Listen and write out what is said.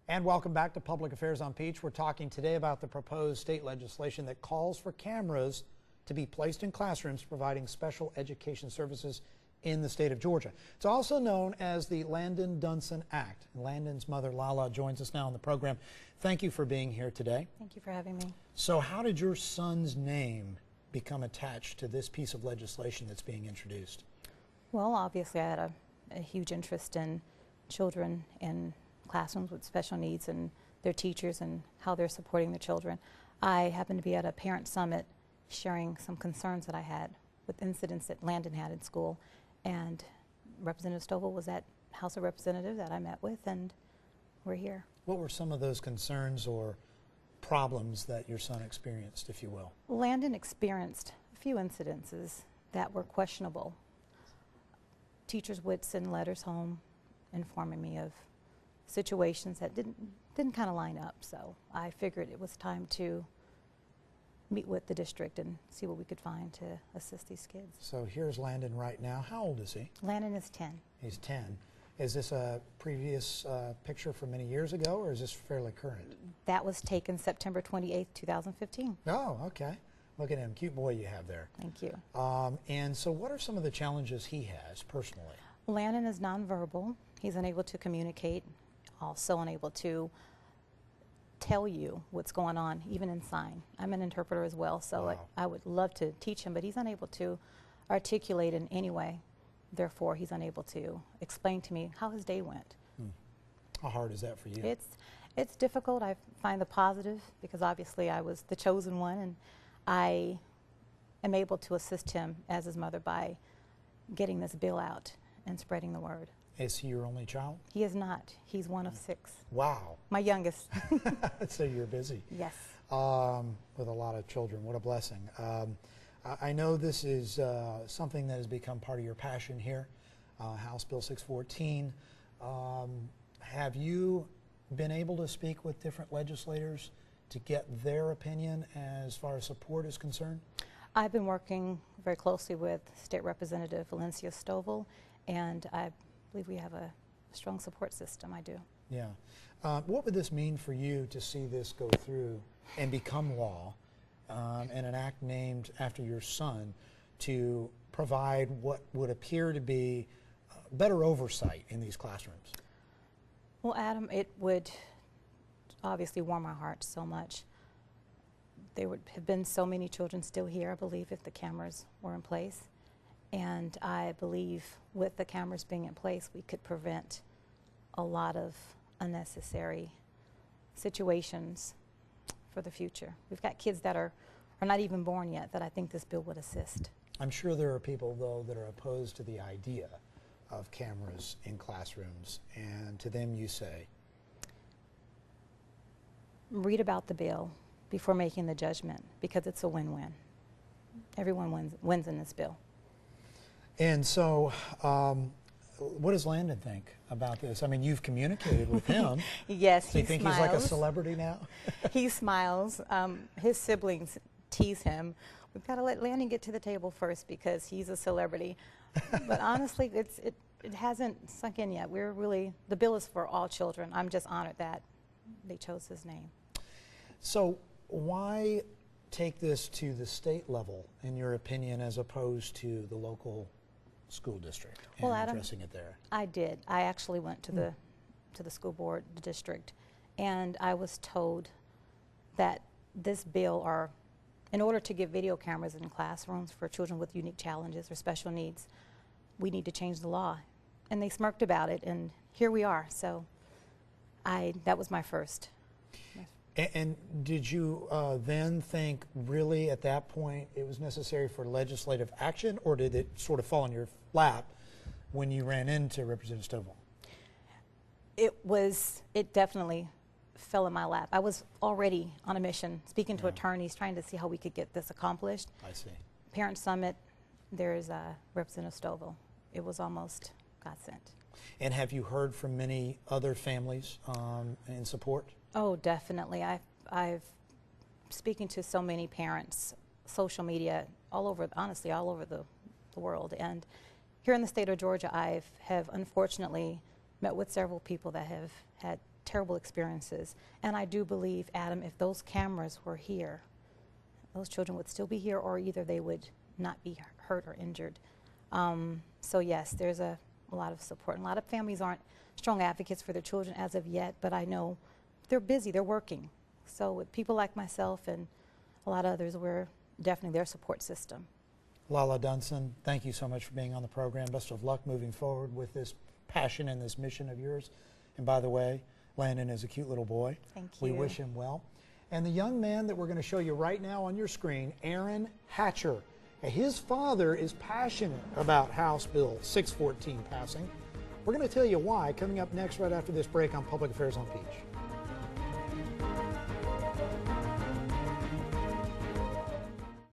And welcome back to Public Affairs on Peach. We're talking today about the proposed state legislation that calls for cameras to be placed in classrooms providing special education services in the state of Georgia. It's also known as the Landon Dunson Act. And Landon's mother, Lala, joins us now on the program. Thank you for being here today. Thank you for having me. So how did your son's name become attached to this piece of legislation that's being introduced? Well, obviously I had a huge interest in children and classrooms with special needs and their teachers and how they're supporting the children. I happened to be at a parent summit sharing some concerns that I had with incidents that Landon had in school, and Representative Stovall was that House of Representative that I met with, and we're here. What were some of those concerns or problems that your son experienced, if you will? Landon experienced a few incidences that were questionable. Teachers would send letters home informing me of situations that didn't kind of line up, so I figured it was time to meet with the district and see what we could find to assist these kids. So here's Landon right now. How old is he? Landon is 10. He's 10. Is this a previous picture from many years ago, or is this fairly current? That was taken September 28th, 2015. Oh, okay. Look at him. Cute boy you have there. Thank you. And so what are some of the challenges he has personally? Landon is nonverbal. He's unable to communicate, also unable to tell you what's going on, even in sign. I'm an interpreter as well, so wow. I would love to teach him, but he's unable to articulate in any way. Therefore, he's unable to explain to me how his day went. How hard is that for you? It's difficult. I find the positive because obviously I was the chosen one, and I am able to assist him as his mother by getting this bill out and spreading the word. Is he your only child? He is not. He's one of 6. Wow. My youngest. So you're busy. Yes. With a lot of children. What a blessing. I know this is something that has become part of your passion here, House Bill 614. Have you been able to speak with different legislators to get their opinion as far as support is concerned? I've been working very closely with State Representative Valencia Stovall, and I believe we have a strong support system. I do. Yeah. What would this mean for you to see this go through and become law, and an act named after your son to provide what would appear to be better oversight in these classrooms? Well, Adam, it would obviously warm my heart so much. There would have been so many children still here, I believe, if the cameras were in place. And I believe with the cameras being in place, we could prevent a lot of unnecessary situations for the future. We've got kids that are not even born yet that I think this bill would assist. I'm sure there are people, though, that are opposed to the idea of cameras in classrooms, and to them you say? Read about the bill before making the judgment, because it's a win-win. Everyone wins in this bill. And so, what does Landon think about this? I mean, you've communicated with him. Yes, so he you think smiles. He's like a celebrity now? He smiles. His siblings tease him. We've got to let Landon get to the table first because he's a celebrity. But honestly, it hasn't sunk in yet. The bill is for all children. I'm just honored that they chose his name. So why take this to the state level, in your opinion, as opposed to the local school district and addressing it there? I did. I actually went to the school board, the district, and I was told that this bill, in order to get video cameras in classrooms for children with unique challenges or special needs, we need to change the law. And they smirked about it, and here we are. So that was my first. And did you then think really at that point it was necessary for legislative action, or did it sort of fall in your lap when you ran into Representative Stovall? It definitely fell in my lap. I was already on a mission, speaking to attorneys, trying to see how we could get this accomplished. I see. Parent Summit, there's Representative Stovall. It was almost God sent. And have you heard from many other families in support? Oh, definitely. I've speaking to so many parents, social media, all over, honestly, all over the world. And here in the state of Georgia, I have unfortunately met with several people that have had terrible experiences. And I do believe, Adam, if those cameras were here, those children would still be here, or either they would not be hurt or injured. So yes, there's a lot of support. And a lot of families aren't strong advocates for their children as of yet, but I know they're busy, they're working. So with people like myself and a lot of others, we're definitely their support system. Lala Dunson, thank you so much for being on the program. Best of luck moving forward with this passion and this mission of yours. And by the way, Landon is a cute little boy. Thank you. We wish him well. And the young man that we're going to show you right now on your screen, Aaron Hatcher. His father is passionate about House Bill 614 passing. We're going to tell you why coming up next right after this break on Public Affairs on the Beach.